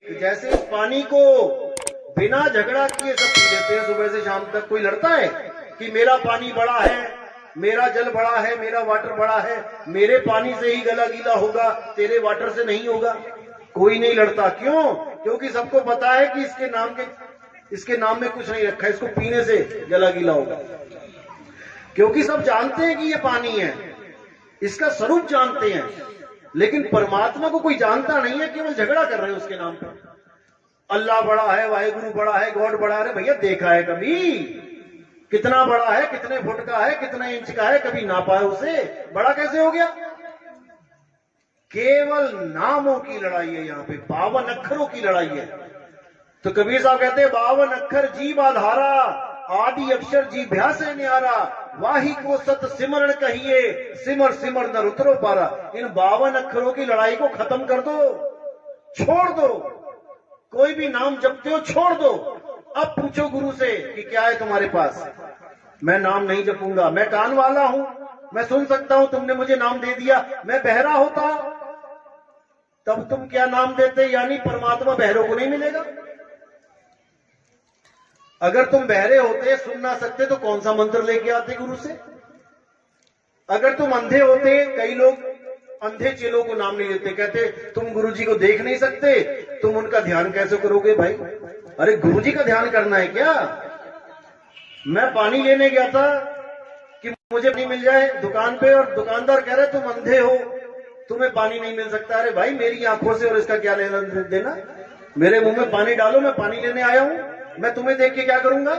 जैसे इस पानी को बिना झगड़ा किए सब पी लेते हैं सुबह से शाम तक। कोई लड़ता है कि मेरा पानी बड़ा है, मेरा जल बड़ा है, मेरा वाटर बड़ा है, मेरे पानी से ही गला गीला होगा, तेरे वाटर से नहीं होगा? कोई नहीं लड़ता। क्यों? क्योंकि सबको पता है कि इसके नाम में कुछ नहीं रखा है, इसको पीने से गला गीला होगा। क्योंकि सब जानते हैं कि ये पानी है, इसका स्वरूप जानते हैं, लेकिन परमात्मा को कोई जानता नहीं है, केवल झगड़ा कर रहे हैं उसके नाम पर। अल्लाह बड़ा है, वाहेगुरु बड़ा है, गॉड बड़ा है। भैया देखा है कभी? कितना बड़ा है, कितने फुट का है, कितने इंच का है? कभी नापा है उसे? बड़ा कैसे हो गया? केवल नामों की लड़ाई है यहाँ पे, 52 अक्षरों की लड़ाई है। तो कबीर साहब कहते हैं 52 अक्षर जीव आधारा, आदि अक्षर जी भ्यास न्यारा, वाही को सत सिमरण कहिए, सिमर सिमर नर उतरो पारा। इन 52 अक्षरों की लड़ाई को खत्म कर दो, छोड़ दो। कोई भी नाम जपते हो छोड़ दो। अब पूछो गुरु से कि क्या है तुम्हारे पास? मैं नाम नहीं जपूंगा, मैं कान वाला हूं, मैं सुन सकता हूं, तुमने मुझे नाम दे दिया। मैं बहरा होता तब तुम क्या नाम देते? यानी परमात्मा बहरों को नहीं मिलेगा। अगर तुम बहरे होते, सुन ना सकते, तो कौन सा मंत्र लेके आते गुरु से? अगर तुम अंधे होते, कई लोग अंधे चेलों को नाम नहीं देते, कहते तुम गुरुजी को देख नहीं सकते, तुम उनका ध्यान कैसे करोगे भाई? अरे गुरुजी का ध्यान करना है क्या? मैं पानी लेने गया था कि मुझे पानी मिल जाए दुकान पे, और दुकानदार कह रहे तुम अंधे हो, तुम्हें पानी नहीं मिल सकता। अरे भाई मेरी आंखों से और इसका क्या लेना देना? मेरे मुंह में पानी डालो, मैं पानी लेने आया हूं, मैं तुम्हें देख के क्या करूंगा?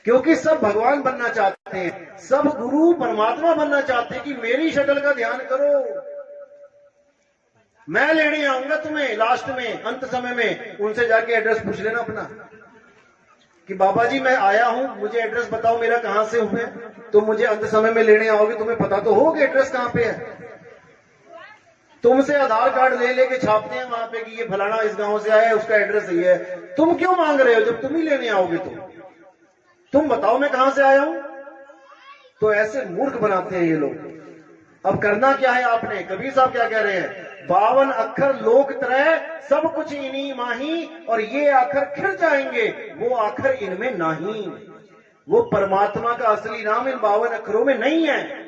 क्योंकि सब भगवान बनना चाहते हैं, सब गुरु परमात्मा बनना चाहते हैं कि मेरी शक्ल का ध्यान करो। मैं लेने आऊंगा तुम्हें लास्ट में, अंत समय में। उनसे जाके एड्रेस पूछ लेना अपना कि बाबा जी मैं आया हूं, मुझे एड्रेस बताओ मेरा कहां से हुए। तुम मुझे अंत समय में लेने आओगे, तुम्हें पता तो हो कि एड्रेस कहां पे है। तुमसे आधार कार्ड ले लेके छापते हैं वहां पे कि ये फलाना इस गांव से आया है, उसका एड्रेस यही है। तुम क्यों मांग रहे हो जब तुम ही लेने आओगे? तुम बताओ मैं कहां से आया हूं। तो ऐसे मूर्ख बनाते हैं ये लोग। अब करना क्या है आपने? कबीर साहब क्या कह रहे हैं? 52 अक्षर लोक त्रय, सब कुछ इन्हीं माही, और ये आखर खिर जाएंगे, वो आखर इनमें नहीं। वो परमात्मा का असली नाम इन 52 अक्षरों में नहीं है।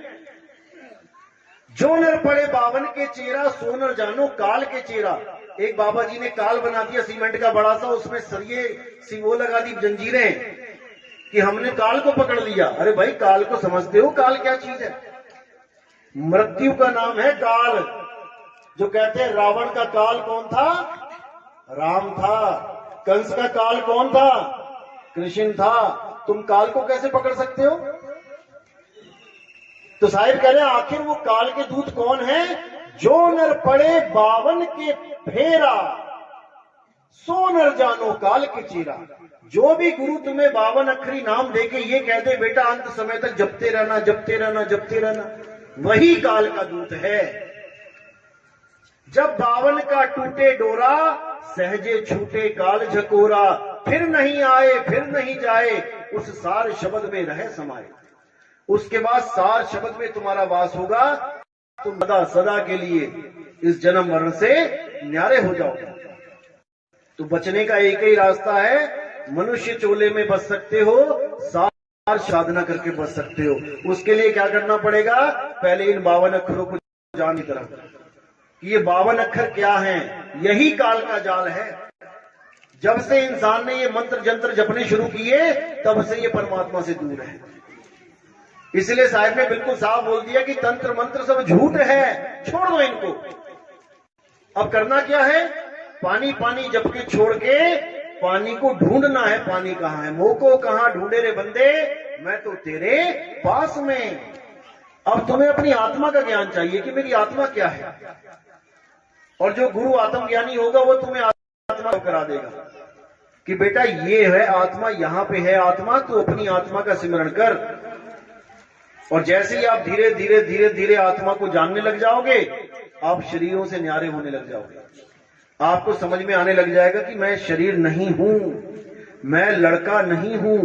जो नर पड़े 52 के चेहरा, सो नर जानो काल के चेहरा। एक बाबा जी ने काल बना दिया सीमेंट का बड़ा सा, उसमें सरिये सी वो लगा दी, जंजीरें, कि हमने काल को पकड़ लिया। अरे भाई काल को समझते हो? काल क्या चीज है? मृत्यु का नाम है काल। जो कहते हैं रावण का काल कौन था? राम था। कंस का काल कौन था? कृष्ण था। तुम काल को कैसे पकड़ सकते हो? तो साहिब कह रहे हैं आखिर वो काल के दूत कौन है? जो नर पड़े 52 के फेरा, सो नर जानो काल के चेहरा। जो भी गुरु तुम्हें 52 अक्षरी नाम देके ये कह दे बेटा अंत समय तक जपते रहना, जपते रहना, जपते रहना, वही काल का दूत है। जब 52 का टूटे डोरा, सहजे छूटे काल झकोरा, फिर नहीं आए फिर नहीं जाए, उस सार शब्द में रहे समाये। उसके बाद सार शब्द में तुम्हारा वास होगा, तुम सदा सदा के लिए इस जन्म मरण से न्यारे हो जाओगे। तो बचने का एक ही रास्ता है, मनुष्य चोले में बच सकते हो, सार साधना करके बच सकते हो। उसके लिए क्या करना पड़ेगा? पहले इन 52 अक्षरों को जान की तरफ कि ये 52 अक्षर क्या हैं। यही काल का जाल है। जब से इंसान ने ये मंत्र जंत्र जपने शुरू किए, तब से ये परमात्मा से दूर है। इसलिए साहिब ने बिल्कुल साफ बोल दिया कि तंत्र मंत्र सब झूठ है, छोड़ दो इनको। अब करना क्या है? पानी पानी जप के छोड़ के पानी को ढूंढना है। पानी कहां है? मोह को कहां ढूंढे रे बंदे, मैं तो तेरे पास में। अब तुम्हें अपनी आत्मा का ज्ञान चाहिए कि मेरी आत्मा क्या है, और जो गुरु आत्मज्ञानी होगा वो तुम्हें आत्मा करा देगा कि बेटा ये है आत्मा, यहां पे है आत्मा, तो अपनी आत्मा का सिमरण कर। और जैसे ही आप धीरे धीरे धीरे धीरे आत्मा को जानने लग जाओगे, आप शरीरों से न्यारे होने लग जाओगे। आपको समझ में आने लग जाएगा कि मैं शरीर नहीं हूं, मैं लड़का नहीं हूं,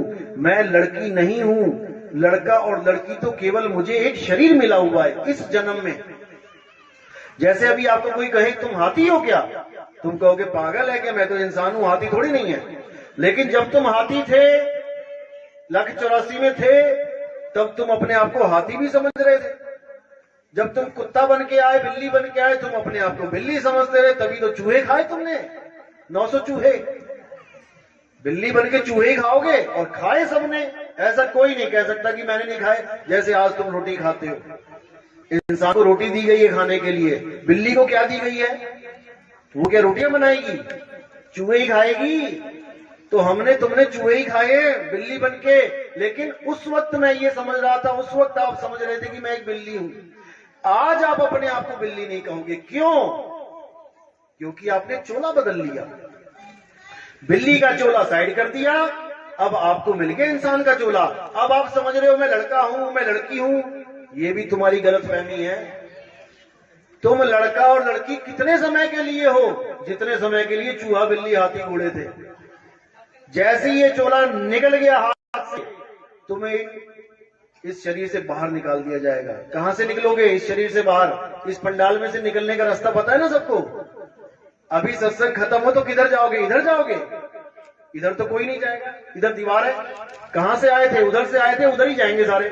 मैं लड़की नहीं हूं। लड़का और लड़की तो केवल मुझे एक शरीर मिला हुआ है इस जन्म में। जैसे अभी आपको कोई कहे तुम हाथी हो क्या, तुम कहोगे पागल है क्या, मैं तो इंसान हूं, हाथी थोड़ी नहीं है। लेकिन जब तुम हाथी थे, 184 में थे, तब तुम अपने आप को हाथी भी समझ रहे थे। जब तुम कुत्ता बन के आए, बिल्ली बन के आए, तुम अपने आप को बिल्ली समझते रहे, तभी तो चूहे खाए तुमने, 900 चूहे। बिल्ली बन के चूहे ही खाओगे, और खाए सबने। ऐसा कोई नहीं कह सकता कि मैंने नहीं खाए, जैसे आज तुम रोटी खाते हो। इंसान को रोटी दी गई है खाने के लिए, बिल्ली को क्या दी गई है, वो क्या रोटियां बनाएगी, चूहे ही खाएगी। तो हमने तुमने चूहे ही खाए बिल्ली बन के। लेकिन उस वक्त मैं ये समझ रहा था, उस वक्त आप समझ रहे थे कि मैं एक बिल्ली हूं। आज आप अपने आप को बिल्ली नहीं कहोगे। क्यों? क्योंकि आपने चोला बदल लिया, बिल्ली का चोला साइड कर दिया, अब आपको मिल गया इंसान का चोला। अब आप समझ रहे हो मैं लड़का हूं, मैं लड़की हूं। ये भी तुम्हारी गलतफहमी है। तुम लड़का और लड़की कितने समय के लिए हो? जितने समय के लिए चूहा बिल्ली हाथी घोड़े थे। जैसे ये चोला निकल गया हाथ से, तुम्हें इस शरीर से बाहर निकाल दिया जाएगा। कहां से निकलोगे इस शरीर से बाहर? इस पंडाल में से निकलने का रास्ता पता है ना सबको। अभी सत्संग खत्म हो तो किधर जाओगे? इधर जाओगे? इधर तो कोई नहीं जाएगा, इधर दीवार है। कहां से आए थे? उधर से आए थे, उधर ही जाएंगे सारे।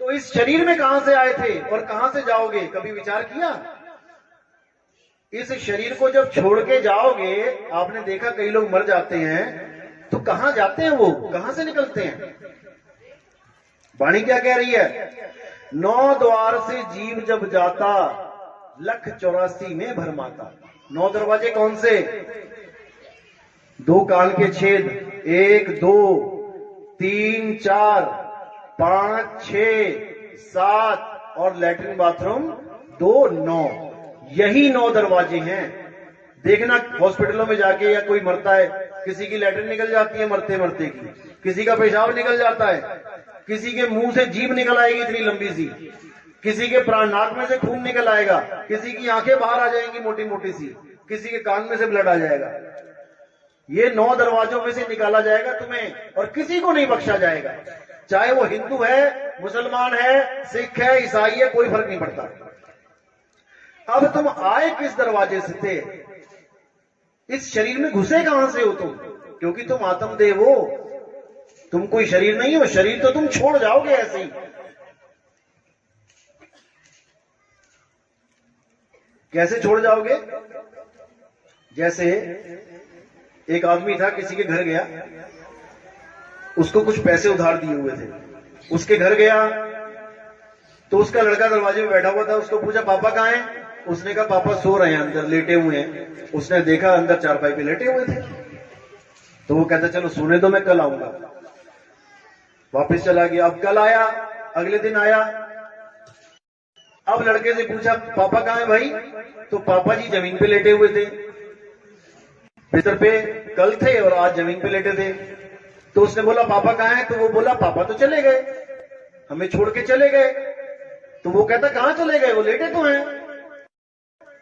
तो इस शरीर में कहां से आए थे और कहां से जाओगे? कभी विचार किया? इस शरीर को जब छोड़ के जाओगे, आपने देखा कई लोग मर जाते हैं, तो कहां जाते हैं वो, कहां से निकलते हैं? वाणी क्या कह रही है? 9 द्वार से जीव जब जाता, 184 में भरमाता। 9 दरवाजे कौन से? 2 कान के छेद, 1 2 3 4 5 6 7 और लैट्रिन बाथरूम 2 9। यही 9 दरवाजे हैं। देखना हॉस्पिटलों में जाके, या कोई मरता है, किसी की लैट्रिन निकल जाती है मरते मरते की, किसी का पेशाब निकल जाता है, किसी के मुंह से जीभ निकल आएगी इतनी लंबी सी, किसी के प्राण नाक में से खून निकल आएगा, किसी की आंखें बाहर आ जाएंगी मोटी मोटी सी, किसी के कान में से ब्लड आ जाएगा। ये 9 दरवाजों में से निकाला जाएगा तुम्हें, और किसी को नहीं बख्शा जाएगा। चाहे वो हिंदू है, मुसलमान है, सिख है, ईसाई है, कोई फर्क नहीं पड़ता। अब तुम आए किस दरवाजे से थे? इस शरीर में घुसे कहां से हो तुम? क्योंकि तुम आत्मदेव हो, तुम कोई शरीर नहीं हो। शरीर तो तुम छोड़ जाओगे ऐसे ही। कैसे छोड़ जाओगे? जैसे एक आदमी था, किसी के घर गया, उसको कुछ पैसे उधार दिए हुए थे। उसके घर गया तो उसका लड़का दरवाजे में बैठा हुआ था। उसको पूछा पापा कहां हैं? उसने कहा पापा सो रहे हैं, अंदर लेटे हुए हैं। उसने देखा अंदर चारपाई पे लेटे हुए थे। तो वो कहता चलो सोने दो, मैं कल आऊंगा। वापस चला गया। अब कल आया, अगले दिन आया। अब लड़के से पूछा पापा कहां है भाई? तो पापा जी जमीन पे लेटे हुए थे, बिस्तर पे कल थे और आज जमीन पे लेटे थे। तो उसने बोला पापा कहां है? तो वो बोला पापा तो चले गए, हमें छोड़ के चले गए। तो वो कहता कहां चले गए? वो लेटे तो हैं,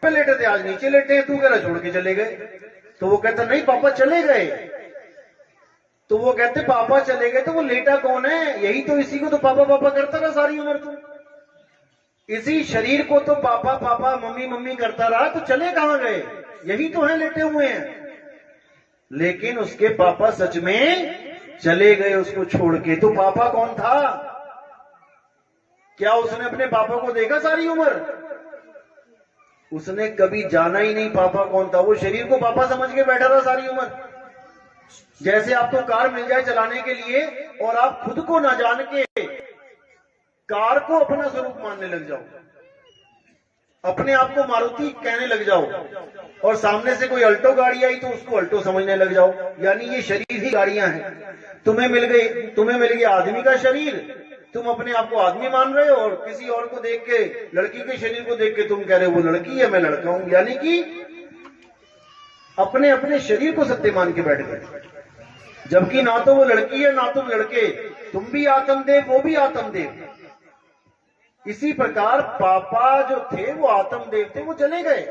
पे लेटे थे, आज नीचे लेटे हैं, तू कह रहा छोड़ के चले गए। तो वो कहता नहीं पापा चले गए। तो वो कहते पापा चले गए, तो वो लेटा कौन है? यही तो, इसी को तो पापा पापा करता रहा सारी उम्र। तू इसी शरीर को तो पापा पापा मम्मी मम्मी करता रहा, तो चले कहां गए? यही तो है, लेटे हुए हैं। लेकिन उसके पापा सच में चले गए उसको छोड़ के। तो पापा कौन था? क्या उसने अपने पापा को देखा सारी उम्र? उसने कभी जाना ही नहीं पापा कौन था। वो शरीर को पापा समझ के बैठा था सारी उम्र। जैसे आपको कार मिल जाए चलाने के लिए और आप खुद को ना जान के कार को अपना स्वरूप मानने लग जाओ, अपने आप को मारुति कहने लग जाओ, और सामने से कोई अल्टो गाड़ी आई तो उसको अल्टो समझने लग जाओ, यानी ये शरीर ही गाड़ियां हैं। तुम्हें मिल गया आदमी का शरीर, तुम अपने आप को आदमी मान रहे हो, और किसी और को देख के, लड़की के शरीर को देख के तुम कह रहे हो वो लड़की है, मैं लड़का हूं। यानी कि अपने अपने शरीर को सत्य मान के बैठ गए, जबकि ना तो वो लड़की है ना तुम लड़के। तुम भी आत्मदेव, वो भी आत्मदेव। इसी प्रकार पापा जो थे वो आत्मदेव थे, वो चले गए,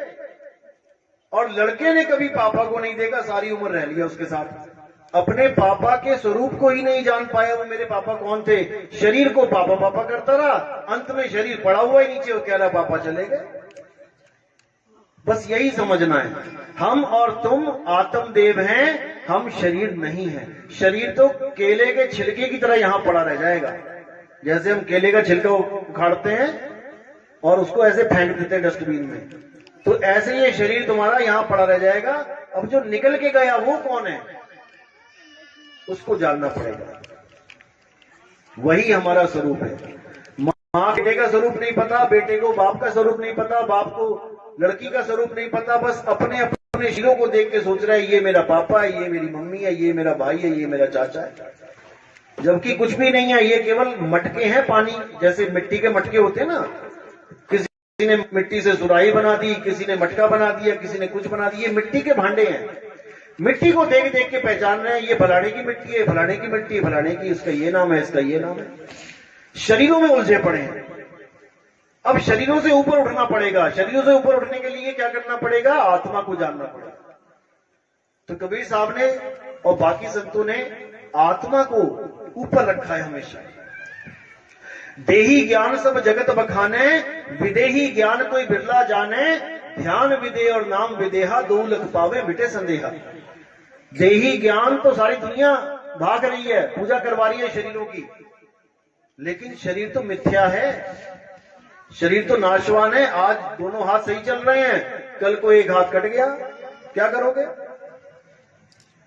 और लड़के ने कभी पापा को नहीं देखा, सारी उम्र रह लिया उसके साथ। अपने पापा के स्वरूप को ही नहीं जान पाया, वो मेरे पापा कौन थे। शरीर को पापा पापा करता रहा, अंत में शरीर पड़ा हुआ ही नीचे, वो कह रहा पापा चले गए। बस यही समझना है, हम और तुम आत्मदेव हैं, हम शरीर नहीं है। शरीर तो केले के छिलके की तरह यहां पड़ा रह जाएगा। जैसे हम केले का छिलका उखाड़ते हैं और उसको ऐसे फेंक देते हैं डस्टबिन में, तो ऐसे ये शरीर तुम्हारा यहां पड़ा रह जाएगा। अब जो निकल के गया वो कौन है, उसको जानना पड़ेगा। वही हमारा स्वरूप है। मां बेटे का स्वरूप नहीं पता, बेटे को बाप का स्वरूप नहीं पता, बाप को लड़की का स्वरूप नहीं पता, बस अपने अपने शरीरों को देख के सोच रहा है ये मेरा पापा है, ये मेरी मम्मी है, ये मेरा भाई है, ये मेरा चाचा है, जबकि कुछ भी नहीं है। ये केवल मटके हैं पानी, जैसे मिट्टी के मटके होते हैं ना, किसी ने मिट्टी से सुराही बना दी, किसी ने मटका बना दिया, किसी ने कुछ बना दिया, मिट्टी के भांडे हैं। मिट्टी को देख देख के पहचान रहे हैं, ये फलाने की मिट्टी है, फलाने की मिट्टी है, फलाने की, इसका ये नाम है, इसका ये नाम है। शरीरों में उलझे पड़े हैं। अब शरीरों से ऊपर उठना पड़ेगा। शरीरों से ऊपर उठने के लिए क्या करना पड़ेगा, आत्मा को जानना पड़ेगा। तो कबीर साहब ने और बाकी संतों ने आत्मा को ऊपर रखा है हमेशा। देही ज्ञान सब जगत बखाने, विदेही ज्ञान कोई बिरला जाने, ध्यान विदे और नाम विदेहा, दो लख पावे मिटे संदेहा। देही ज्ञान तो सारी दुनिया भाग रही है, पूजा करवा रही है शरीरों की, लेकिन शरीर तो मिथ्या है, शरीर तो नाशवान है। आज दोनों हाथ सही चल रहे हैं, कल को एक हाथ कट गया, क्या करोगे।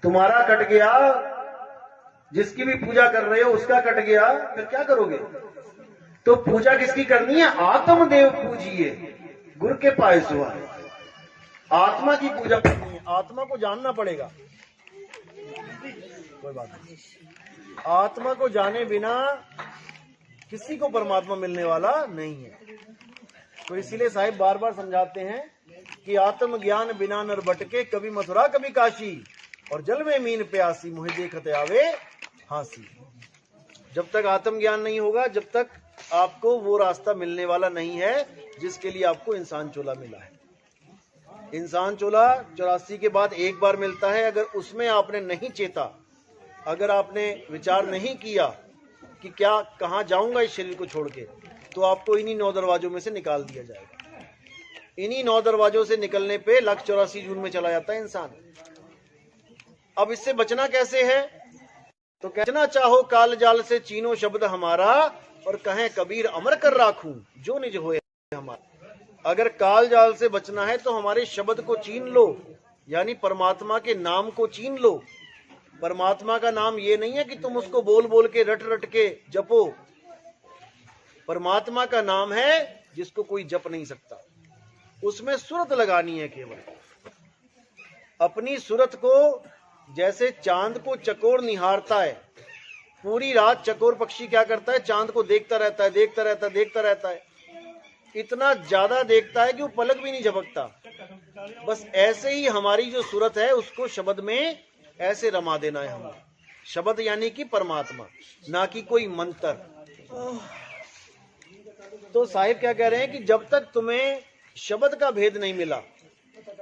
तुम्हारा कट गया, जिसकी भी पूजा कर रहे हो उसका कट गया, फिर क्या करोगे। तो पूजा किसकी करनी है, आत्मदेव पूजिए, गुरु के पाए सुहा। आत्मा की पूजा करनी है, आत्मा को जानना पड़ेगा। कोई बात नहीं, आत्मा को जाने बिना किसी को परमात्मा मिलने वाला नहीं है। तो इसीलिए साहिब बार बार समझाते हैं कि आत्म ज्ञान बिना नर भटके, कभी मथुरा कभी काशी, और जल में मीन प्यासी, मुझे देखते आवे हांसी। जब तक आत्म ज्ञान नहीं होगा, जब तक आपको वो रास्ता मिलने वाला नहीं है जिसके लिए आपको इंसान चोला मिला है। इंसान चोला 84 के बाद एक बार मिलता है। अगर उसमें आपने नहीं चेता, अगर आपने विचार नहीं किया कि क्या कहां जाऊंगा इस शरीर को छोड़ के, तो आपको इन्हीं 9 दरवाजों में से निकाल दिया जाएगा। इन्हीं 9 दरवाजों से निकलने पे 184 जून में चला जाता है इंसान। अब इससे बचना कैसे है, तो कहना चाहो काल जाल से चीनो शब्द हमारा, और कहें कबीर अमर कर राखूं जो निज होए हमारा। अगर काल जाल से बचना है तो हमारे शब्द को चीन लो, यानी परमात्मा के नाम को चीन लो। परमात्मा का नाम ये नहीं है कि तुम उसको बोल बोल के रट रट के जपो। परमात्मा का नाम है जिसको कोई जप नहीं सकता, उसमें सूरत लगानी है केवल। अपनी सूरत को, जैसे चांद को चकोर निहारता है, पूरी रात चकोर पक्षी क्या करता है, चांद को देखता रहता है, देखता रहता है, देखता रहता है, इतना ज्यादा देखता है कि वो पलक भी नहीं झपकता। बस ऐसे ही हमारी जो सूरत है उसको शब्द में ऐसे रमा देना है हमें। शब्द यानी कि परमात्मा, ना कि कोई मंत्र। तो साहिब क्या कह रहे हैं कि जब तक तुम्हें शब्द का भेद नहीं मिला,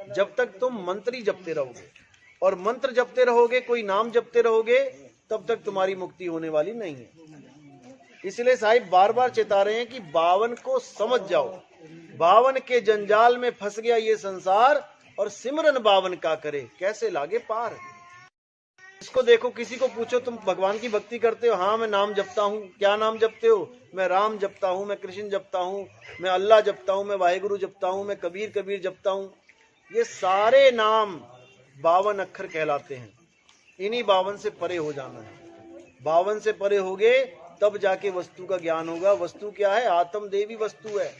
जब तक तुम मंत्र ही जपते रहोगे, और मंत्र जपते रहोगे, कोई नाम जपते रहोगे, तब तक तुम्हारी मुक्ति होने वाली नहीं है। इसलिए साहिब बार बार चेता रहे हैं कि 52 को समझ जाओ। 52 के जंजाल में फंस गया ये संसार, और सिमरन 52 का करे कैसे लागे पार। इसको देखो, किसी को पूछो तुम भगवान की भक्ति करते हो, हाँ मैं नाम जपता हूँ। क्या नाम जपते हो, मैं राम जपता हूँ, मैं कृष्ण जपता हूँ, मैं अल्लाह जपता हूँ, मैं वाहेगुरु जपता हूँ, मैं कबीर कबीर जपता हूँ। ये सारे नाम 52 अक्षर कहलाते हैं। इन्हीं 52 से परे हो जाना है। 52 से परे होगे तब जाके वस्तु का ज्ञान होगा। वस्तु क्या है, आत्मदेवी वस्तु है।